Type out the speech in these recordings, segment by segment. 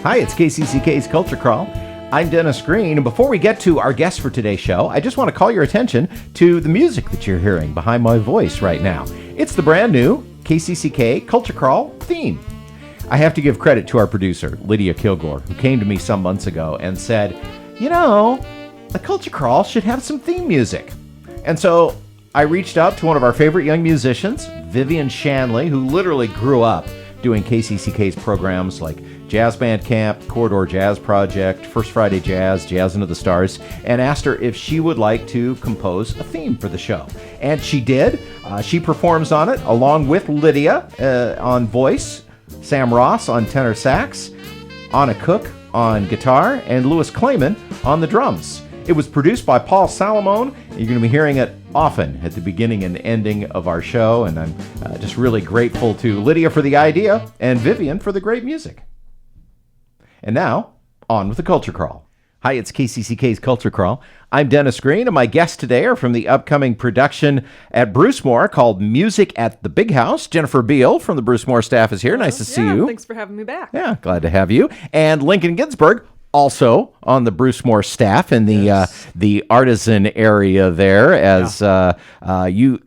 Hi, it's KCCK's Culture Crawl. I'm Dennis Green, and before we get to our guest for today's show, I just want to call your attention to the music that you're hearing behind my voice right now. It's the brand new KCCK Culture Crawl theme. I have to give credit to our producer, Lydia Kilgore, who came to me some months ago and said, you know, the Culture Crawl should have some theme music. And so I reached out to one of our favorite young musicians, Vivian Shanley, who literally grew up doing KCCK's programs like Jazz Band Camp, Corridor Jazz Project, First Friday Jazz, Jazz Into the Stars, and asked her if she would like to compose a theme for the show. And she did. She performs on it along with Lydia on voice, Sam Ross on tenor sax, Anna Cook on guitar, and Louis Clayman on the drums. It was produced by Paul Salamone. You're going to be hearing it often at the beginning and ending of our show, and I'm just really grateful to Lydia for the idea and Vivian for the great music. And now, on with the Culture Crawl. Hi, it's KCCK's Culture Crawl. I'm Dennis Green, and my guests today are from the upcoming production at Brucemore called Music at the Big House. Jennifer Beal from the Brucemore staff is here. Nice to see you. Thanks for having me back. Yeah, glad to have you. And Lincoln Ginsberg, also on the Brucemore staff in the artisan area there, as you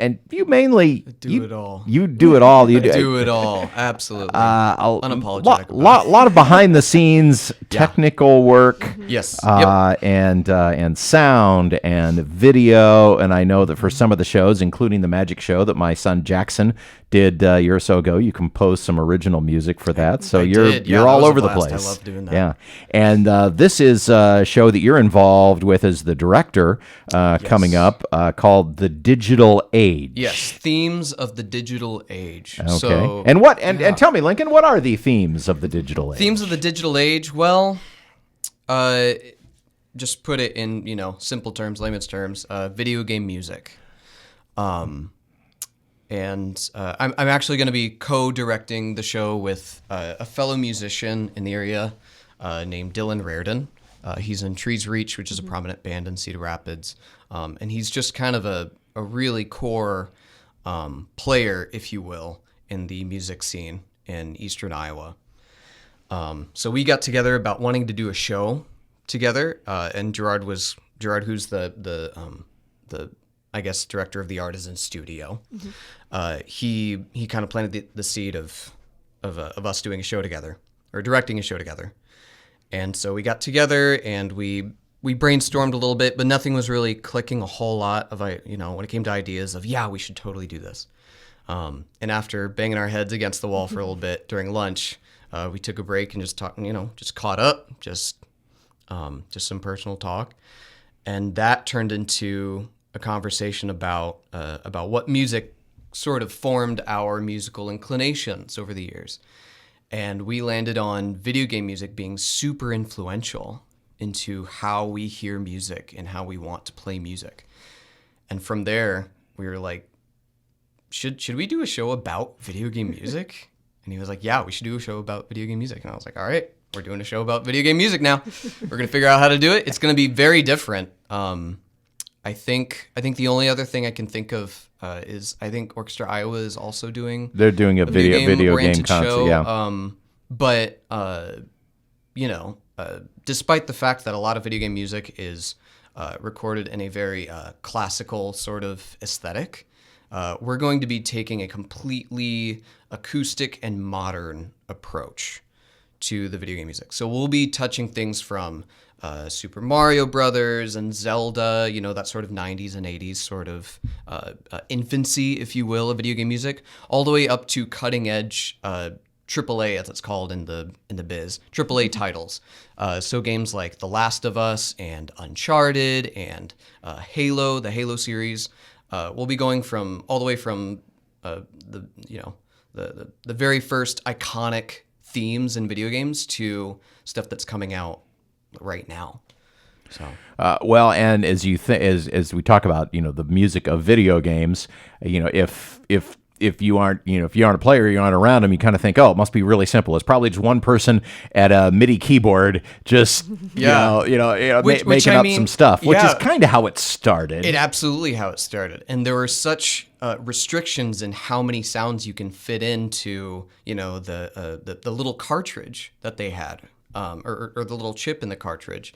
mainly do it all. You do it all. You do it all. Absolutely. Unapologetic. Lot of behind the scenes technical work. Yes. And sound and video. And I know that for some of the shows, including the Magic Show that my son Jackson did a year or so ago, you composed some original music for that. So you're all over the place. I love doing that. Yeah. And this is a show that you're involved with as the director coming up called The Digital Age. Yes, themes of the digital age. Okay. So, and tell me, Lincoln, what are the themes of the digital age? Themes of the digital age, well, just put it in, simple terms, layman's terms, video game music. And I'm actually going to be co-directing the show with a fellow musician in the area named Dylan Rairdin. He's in Trees Reach, which is a prominent band in Cedar Rapids. And he's just kind of a really core player, if you will, in the music scene in Eastern Iowa. So we got together about wanting to do a show together. And Gerard, who's the I guess, director of the Artisan Studio. Mm-hmm. He kind of planted the seed of us doing a show together, or directing a show together. And so we got together and we brainstormed a little bit, but nothing was really clicking a whole lot of, when it came to ideas of, we should totally do this. And after banging our heads against the wall for a little bit during lunch, we took a break and just talked, just caught up, just some personal talk. And that turned into a conversation about what music sort of formed our musical inclinations over the years. And we landed on video game music being super influential into how we hear music and how we want to play music. And from there, we were like, should we do a show about video game music? And he was like, yeah, we should do a show about video game music. And I was like, all right, we're doing a show about video game music now. We're going to figure out how to do it. It's going to be very different. I think the only other thing I can think of is I think Orchestra Iowa is also doing. They're doing a video game concert, show. Yeah. But despite the fact that a lot of video game music is recorded in a very classical sort of aesthetic, we're going to be taking a completely acoustic and modern approach to the video game music. So we'll be touching things from Super Mario Brothers and Zelda, that sort of 90s and 80s sort of infancy, if you will, of video game music, all the way up to cutting edge AAA, as it's called in the biz, AAA titles. So games like The Last of Us and Uncharted and Halo, the Halo series. We'll be going all the way from the very first iconic themes in video games to stuff that's coming out right now. So and as as we talk about the music of video games, if you aren't a player, you aren't around them, you kind of think, oh, it must be really simple. It's probably just one person at a MIDI keyboard just making up some stuff, which is kind of how it started. It absolutely how it started, and there were such restrictions in how many sounds you can fit into the little cartridge that they had. or the little chip in the cartridge,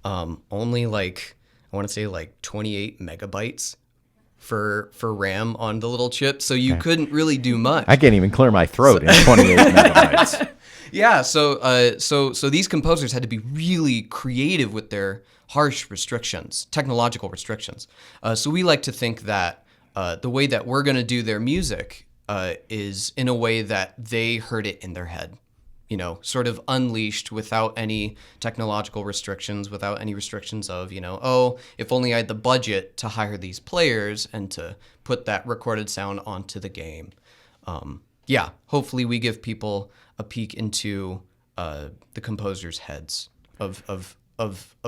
only like, I want to say like 28 megabytes for RAM on the little chip, so you couldn't really do much. I can't even clear my throat in 28 megabytes. Yeah, so these composers had to be really creative with their harsh restrictions, technological restrictions. So we like to think that the way that we're going to do their music is in a way that they heard it in their head, you know, sort of unleashed without any technological restrictions, without any restrictions of, you know, oh, if only I had the budget to hire these players and to put that recorded sound onto the game. Yeah, hopefully we give people a peek into the composers' heads of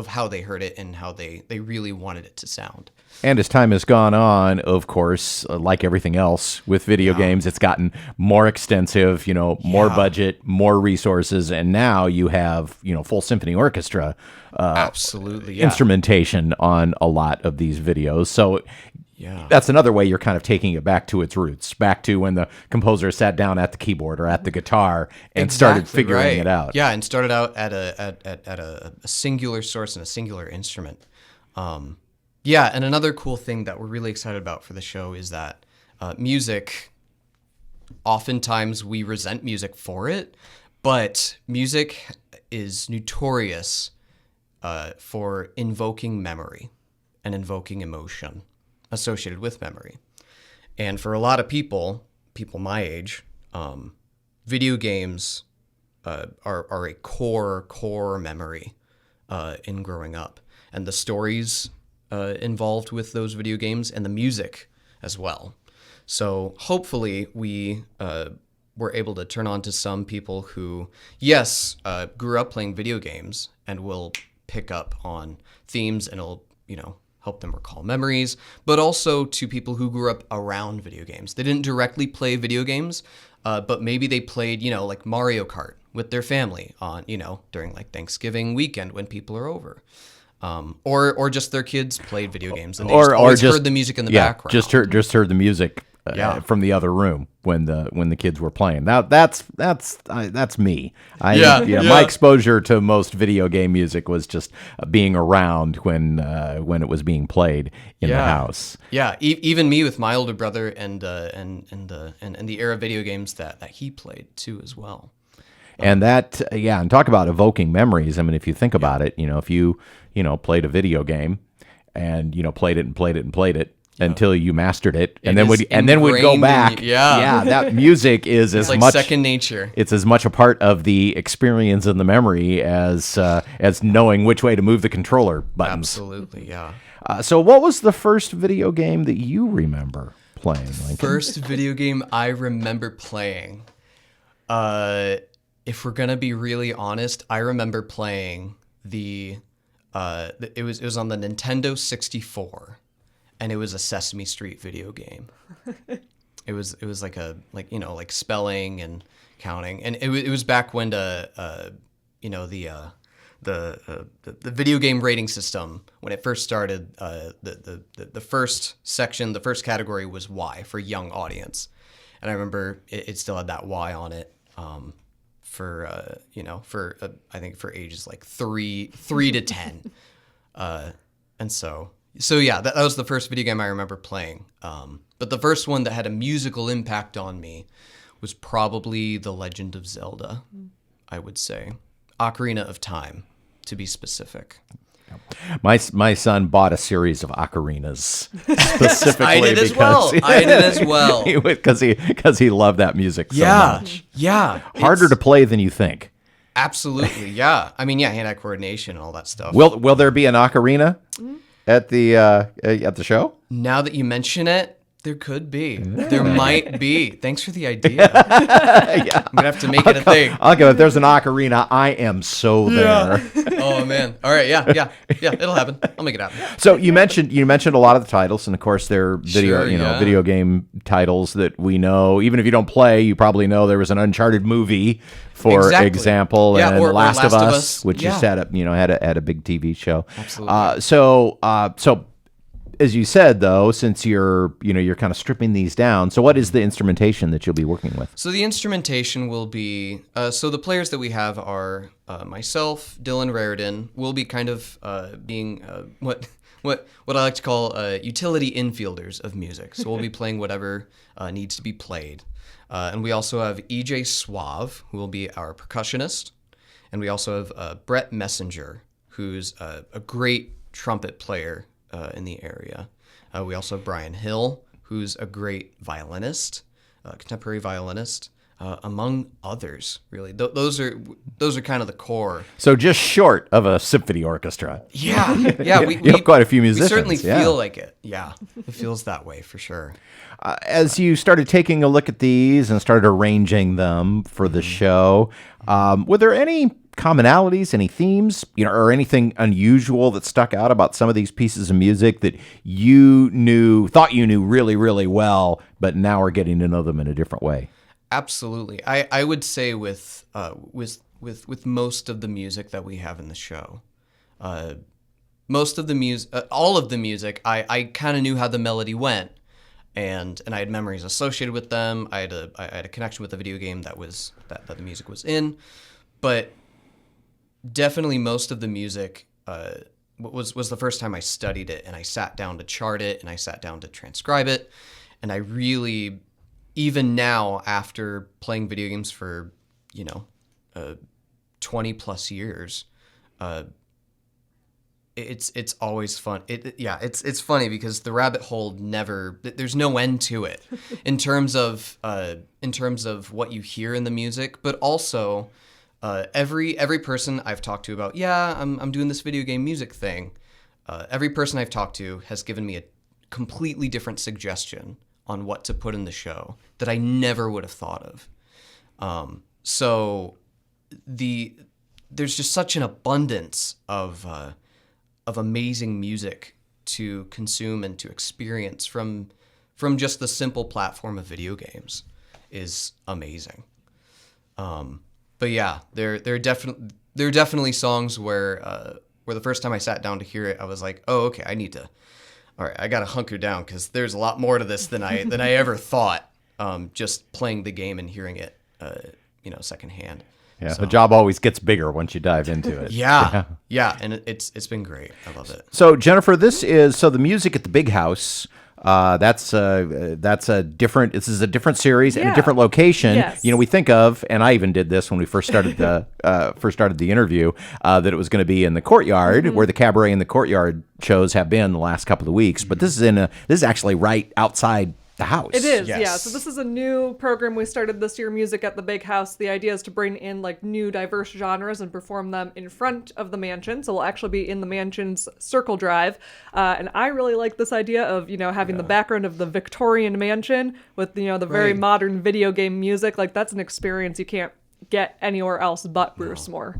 how they heard it and how they really wanted it to sound. And as time has gone on, of course, like everything else with video games, it's gotten more extensive, you know, more budget, more resources, and now you have, you know, full symphony orchestra absolutely instrumentation on a lot of these videos. So that's another way you're kind of taking it back to its roots, back to when the composer sat down at the keyboard or at the guitar and started figuring it out. Yeah, and started out at a singular source and a singular instrument. Yeah, and another cool thing that we're really excited about for the show is that music, oftentimes we resent music for it, but music is notorious for invoking memory and invoking emotion associated with memory. And for a lot of people my age, video games are a core memory in growing up. And the stories involved with those video games and the music as well. So hopefully we were able to turn on to some people who, yes, grew up playing video games and will pick up on themes and it'll, you know, help them recall memories, but also to people who grew up around video games. They didn't directly play video games, but maybe they played, you know, like Mario Kart with their family on, you know, during like Thanksgiving weekend when people are over. Or just their kids played video games and they always heard the music in the background. Just heard the music from the other room when the kids were playing. That's me. My exposure to most video game music was just being around when it was being played in the house. Yeah, even me with my older brother and the era of video games that he played too as well. And and talk about evoking memories. I mean, if you think about it, you know, if you played a video game and, you know, played it until you mastered it, and then would go back. That music is as like much second nature. It's as much a part of the experience and the memory as knowing which way to move the controller buttons. Absolutely, yeah. So what was the first video game that you remember playing, Lincoln? First video game I remember playing. If we're gonna be really honest, I remember playing it was on the Nintendo 64, and it was a Sesame Street video game. It was like spelling and counting, and it was back when the video game rating system, when it first started, the first section, the first category was Y for young audience, and I remember it still had that Y on it. I think for ages like 3 to 10, and so yeah, that was the first video game I remember playing. But the first one that had a musical impact on me was probably The Legend of Zelda. I would say Ocarina of Time, to be specific. My son bought a series of ocarinas specifically. I did as well. Because he loved that music so much. Yeah. Harder to play than you think. Absolutely, yeah. I mean, hand-eye coordination and all that stuff. Will there be an ocarina at the show? Now that you mention it, there could be. There might be. Thanks for the idea. Yeah. I'm gonna have to make it a thing. I'll go. If there's an ocarina, I am so there. Oh man. All right. Yeah. It'll happen. I'll make it happen. So you mentioned a lot of the titles, and of course they're video game titles that we know. Even if you don't play, you probably know there was an Uncharted movie, for example, and or Last of Us, which just had a big TV show. Absolutely. So as you said, though, since you're kind of stripping these down, so what is the instrumentation that you'll be working with? So the instrumentation will be, so the players that we have are myself, Dylan Rairdin. We'll be kind of being what I like to call utility infielders of music. So we'll be playing whatever needs to be played. And we also have EJ Suave, who will be our percussionist. And we also have Brett Messenger, who's a great trumpet player in the area. We also have Brian Hill, who's a great violinist, contemporary violinist, among others. Really, those are kind of the core. So just short of a symphony orchestra. Yeah. We have quite a few musicians. We certainly feel like it. Yeah, it feels that way for sure. As you started taking a look at these and started arranging them for the show, were there any commonalities, any themes, or anything unusual that stuck out about some of these pieces of music that thought you knew really, really well, but now are getting to know them in a different way? Absolutely. I would say with most of the music that we have in the show, most of the music, all of the music, I kind of knew how the melody went, and I had memories associated with them. I had a connection with the video game that the music was in, but definitely most of the music was the first time I studied it, and I sat down to chart it, and I sat down to transcribe it, and I really, even now after playing video games for 20 plus years, it's always fun. It's funny because the rabbit hole there's no end to it in terms of what you hear in the music, but also every person I've talked to about, I'm doing this video game music thing. Every person I've talked to has given me a completely different suggestion on what to put in the show that I never would have thought of. So there's just such an abundance of amazing music to consume and to experience from just the simple platform of video games is amazing. But yeah, there are definitely songs where the first time I sat down to hear it, I was like, oh, okay, all right, I gotta hunker down because there's a lot more to this than I ever thought. Just playing the game and hearing it, secondhand. Yeah, so the job always gets bigger once you dive into it. Yeah, and it's been great. I love it. So Jennifer, this is the music at the Big House. This is a different series and a different location. Yes. We think of, and I even did this when we first started the interview, that it was going to be in the courtyard where the cabaret and the courtyard shows have been the last couple of weeks. But this is actually right outside the house. It is, Yes. yeah. So this is a new program we started this year, Music at the Big House. The idea is to bring in new diverse genres and perform them in front of the mansion. So we'll actually be in the mansion's circle drive. And I really like this idea of, having the background of the Victorian mansion with, the very modern video game music. That's an experience you can't get anywhere else but Brucemore.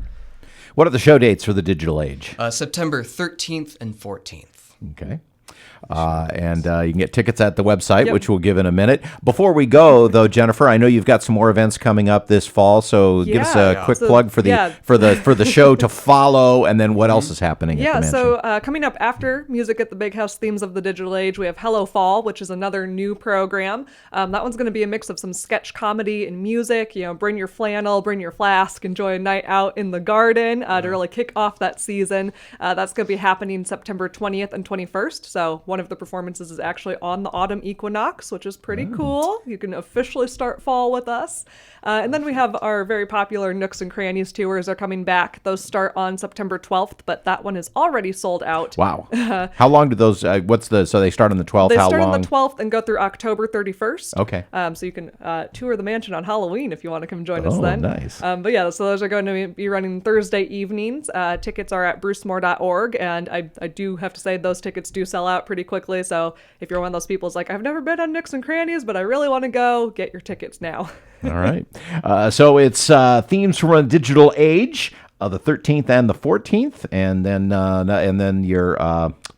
What are the show dates for the digital age? September 13th and 14th. Okay. And you can get tickets at the website, which we'll give in a minute. Before we go, though, Jennifer, I know you've got some more events coming up this fall, so give us a quick plug for the show to follow, and then what else is happening at the mansion. So coming up after Music at the Big House, Themes of the Digital Age, we have Hello Fall, which is another new program. That one's going to be a mix of some sketch comedy and music. Bring your flannel, bring your flask, enjoy a night out in the garden to really kick off that season. That's going to be happening September 20th and 21st, so one of the performances is actually on the autumn equinox, which is pretty cool. You can officially start fall with us. And then we have our very popular Nooks and Crannies tours are coming back. Those start on September 12th, but that one is already sold out. Wow. How long do those, so they start on the 12th? They How start long? on the 12th and go through October 31st. Okay. So you can tour the mansion on Halloween if you want to come join us then. Nice. But yeah, so those are going to be running Thursday evenings. Tickets are at brucemore.org, and I do have to say those tickets do sell out pretty quickly. So if you're one of those people who's like, I've never been on Nooks and Crannies, but I really want to go, get your tickets now. All right. So it's Themes from a Digital Age, the 13th and the 14th, and then your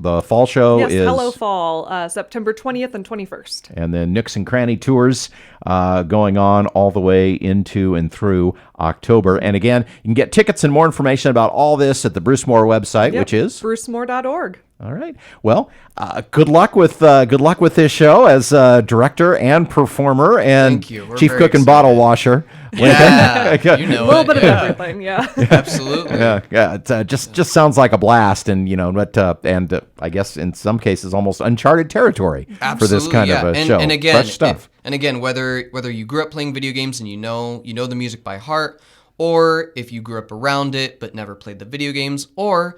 the fall show is Hello Fall, September 20th and 21st. And then Nooks and Cranny tours going on all the way into and through October. And again, you can get tickets and more information about all this at the Brucemore website, which is brucemore.org. All right. Well, good luck with this show as director and performer and Thank you. We're chief very cook and excited. bottle washer. Yeah, you know A little it. bit of Yeah. everything, yeah. Absolutely. Yeah. It just sounds like a blast, and I guess in some cases almost uncharted territory for this kind of a show. And again, Fresh stuff. whether you grew up playing video games and you know the music by heart, or if you grew up around it but never played the video games, or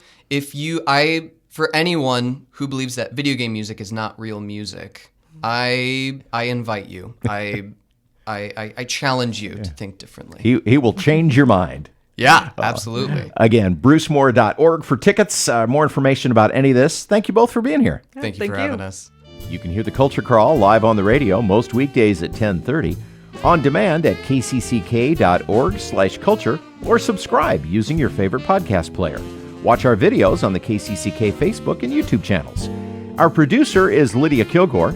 for anyone who believes that video game music is not real music, I invite you. I challenge you to think differently. He will change your mind. Yeah, absolutely. Again, brucemore.org for tickets. More information about any of this. Thank you both for being here. Thank you thank for you. having us. You can hear the Culture Crawl live on the radio most weekdays at 10:30, on demand at kcck.org/culture, or subscribe using your favorite podcast player. Watch our videos on the KCCK Facebook and YouTube channels. Our producer is Lydia Kilgore.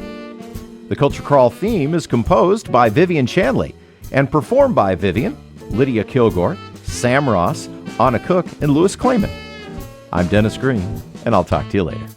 The Culture Crawl theme is composed by Vivian Shanley and performed by Vivian, Lydia Kilgore, Sam Ross, Anna Cook, and Louis Clayman. I'm Dennis Green, and I'll talk to you later.